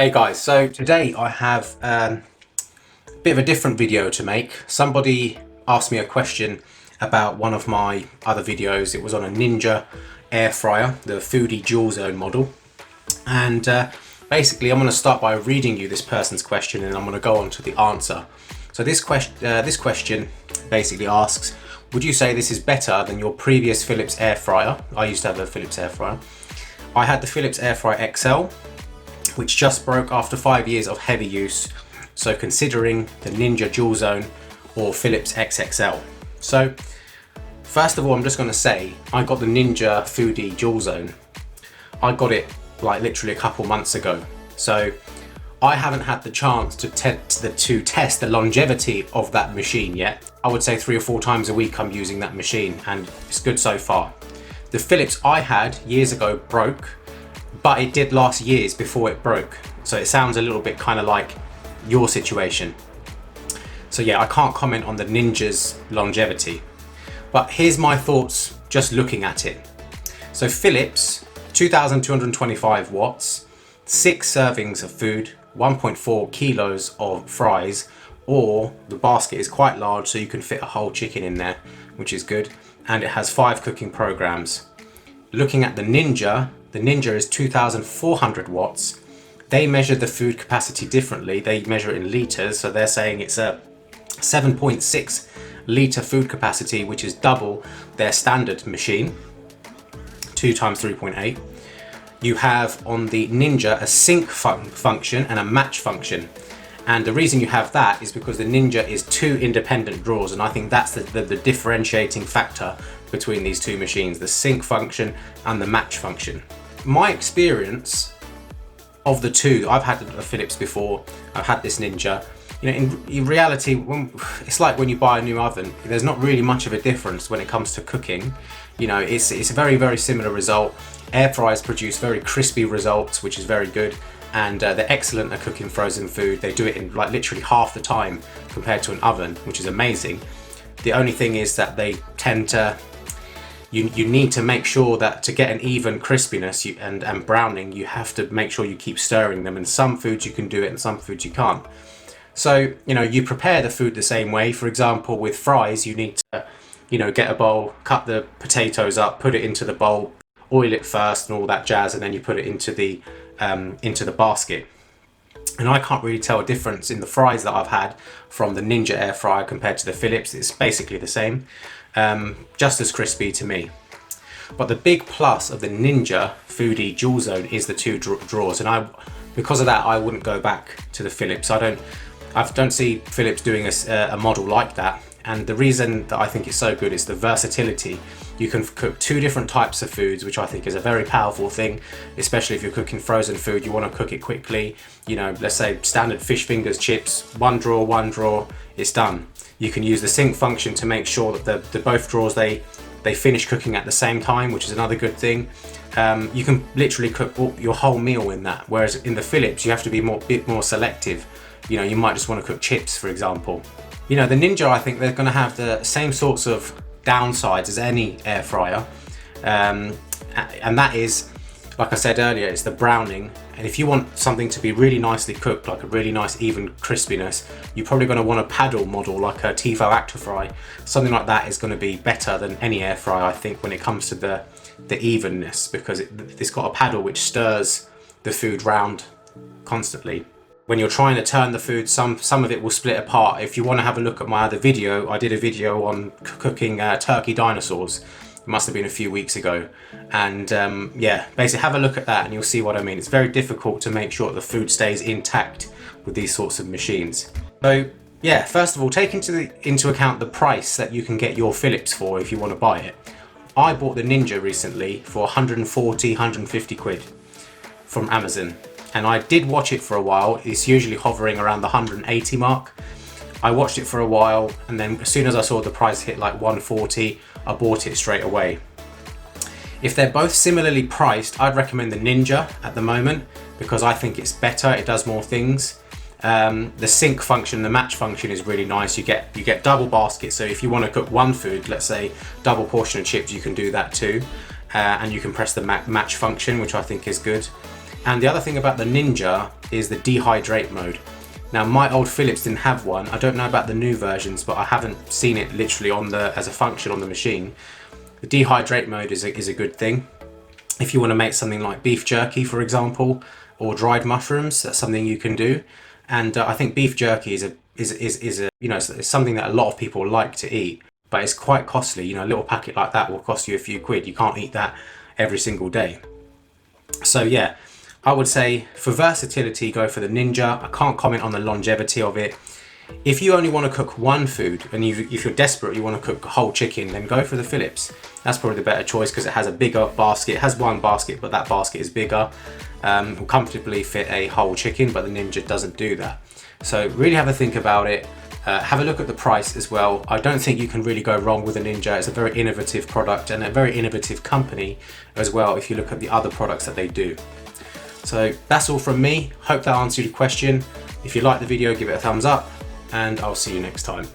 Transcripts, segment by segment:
Hey guys, so today I have a bit of a different video to make. Somebody asked me a question about one of my other videos. It was on a Ninja air fryer, the Foodi Dual Zone model. And basically I'm going to start by reading you this person's question and I'm going to go on to the answer. So this question basically asks, would you say this is better than your previous Philips air fryer? I used to have a Philips air fryer. I had the Philips AIRFRYER XL, which just broke after 5 years of heavy use. So considering the Ninja Dual Zone or Philips XXL. So first of all, I'm just going to say I got the Ninja Foodi Dual Zone. I got it like literally a couple months ago. So I haven't had the chance to test the longevity of that machine yet. I would say 3 or 4 times a week I'm using that machine and it's good so far. The Philips I had years ago broke, but it did last years before it broke. So it sounds a little bit kind of like your situation. So yeah, I can't comment on the Ninja's longevity, but here's my thoughts just looking at it. So Philips, 2,225 watts, 6 servings of food, 1.4 kilos of fries, or the basket is quite large so you can fit a whole chicken in there, which is good. And it has 5 cooking programs. Looking at the Ninja is 2,400 watts. They measure the food capacity differently. They measure it in litres, so they're saying it's a 7.6 litre food capacity, which is double their standard machine, 2 times 3.8. You have on the Ninja a sync function and a match function. And the reason you have that is because the Ninja is 2 independent drawers, and I think that's the differentiating factor between these 2 machines, the sync function and the match function. My experience of the 2, I've had a Philips before, I've had this Ninja. You know, in reality, it's like when you buy a new oven, there's not really much of a difference when it comes to cooking. You know, it's a very, very similar result. Air fryers produce very crispy results, which is very good. And they're excellent at cooking frozen food. They do it in like literally half the time compared to an oven, which is amazing. The only thing is that they tend to, you need to make sure that to get an even crispiness and browning, you have to make sure you keep stirring them. And some foods you can do it and some foods you can't. So, you know, you prepare the food the same way. For example, with fries, you need to, you know, get a bowl, cut the potatoes up, put it into the bowl, oil it first and all that jazz, and then you put it into the basket. And I can't really tell a difference in the fries that I've had from the Ninja air fryer compared to the Philips. It's basically the same, just as crispy to me. But the big plus of the Ninja Foodi Dual Zone is the 2 drawers, and because of that I wouldn't go back to the Philips. I don't see Philips doing a model like that. And the reason that I think it's so good is the versatility. You can cook 2 different types of foods, which I think is a very powerful thing, especially if you're cooking frozen food, you want to cook it quickly. You know, let's say standard fish fingers, chips, one drawer, it's done. You can use the sync function to make sure that the both drawers, they finish cooking at the same time, which is another good thing. You can literally cook your whole meal in that, whereas in the Philips, you have to be a bit more selective. You know, you might just want to cook chips, for example. You know, the Ninja, I think they're going to have the same sorts of downsides as any air fryer. And that is, like I said earlier, it's the browning. And if you want something to be really nicely cooked, like a really nice even crispiness, you're probably going to want a paddle model like a Tifo ActiFry. Something like that is going to be better than any air fryer, I think, when it comes to the evenness, because it's got a paddle which stirs the food round constantly. When you're trying to turn the food, some of it will split apart. If you want to have a look at my other video, I did a video on cooking turkey dinosaurs. It must have been a few weeks ago. And yeah, basically have a look at that and you'll see what I mean. It's very difficult to make sure the food stays intact with these sorts of machines. So yeah, first of all, take into account the price that you can get your Philips for if you want to buy it. I bought the Ninja recently for 140, 150 quid from Amazon. And I did watch it for a while. It's usually hovering around the 180 mark. I watched it for a while, and then as soon as I saw the price hit like 140, I bought it straight away. If they're both similarly priced, I'd recommend the Ninja at the moment because I think it's better, it does more things. The sync function, the match function is really nice. You get double baskets, so if you want to cook one food, let's say double portion of chips, you can do that too. And you can press the match function, which I think is good. And the other thing about the Ninja is the dehydrate mode. Now my old Philips didn't have one. I don't know about the new versions, but I haven't seen it literally as a function on the machine. The dehydrate mode is a good thing. If you want to make something like beef jerky, for example, or dried mushrooms, that's something you can do. And I think beef jerky is it's something that a lot of people like to eat, but it's quite costly. You know, a little packet like that will cost you a few quid. You can't eat that every single day. So yeah, I would say for versatility, go for the Ninja. I can't comment on the longevity of it. If you only want to cook one food, and if you're desperate, you want to cook whole chicken, then go for the Philips. That's probably the better choice because it has a bigger basket. It has one basket, but that basket is bigger. It will comfortably fit a whole chicken, but the Ninja doesn't do that. So really have a think about it. Have a look at the price as well. I don't think you can really go wrong with a Ninja. It's a very innovative product and a very innovative company as well if you look at the other products that they do. So that's all from me. Hope that answered your question. If you like the video, give it a thumbs up, and I'll see you next time.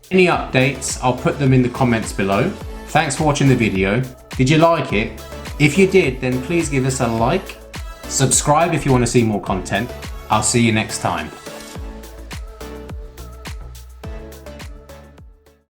Any updates, I'll put them in the comments below. Thanks for watching the video. Did you like it? If you did, then please give us a like. Subscribe if you want to see more content. I'll see you next time.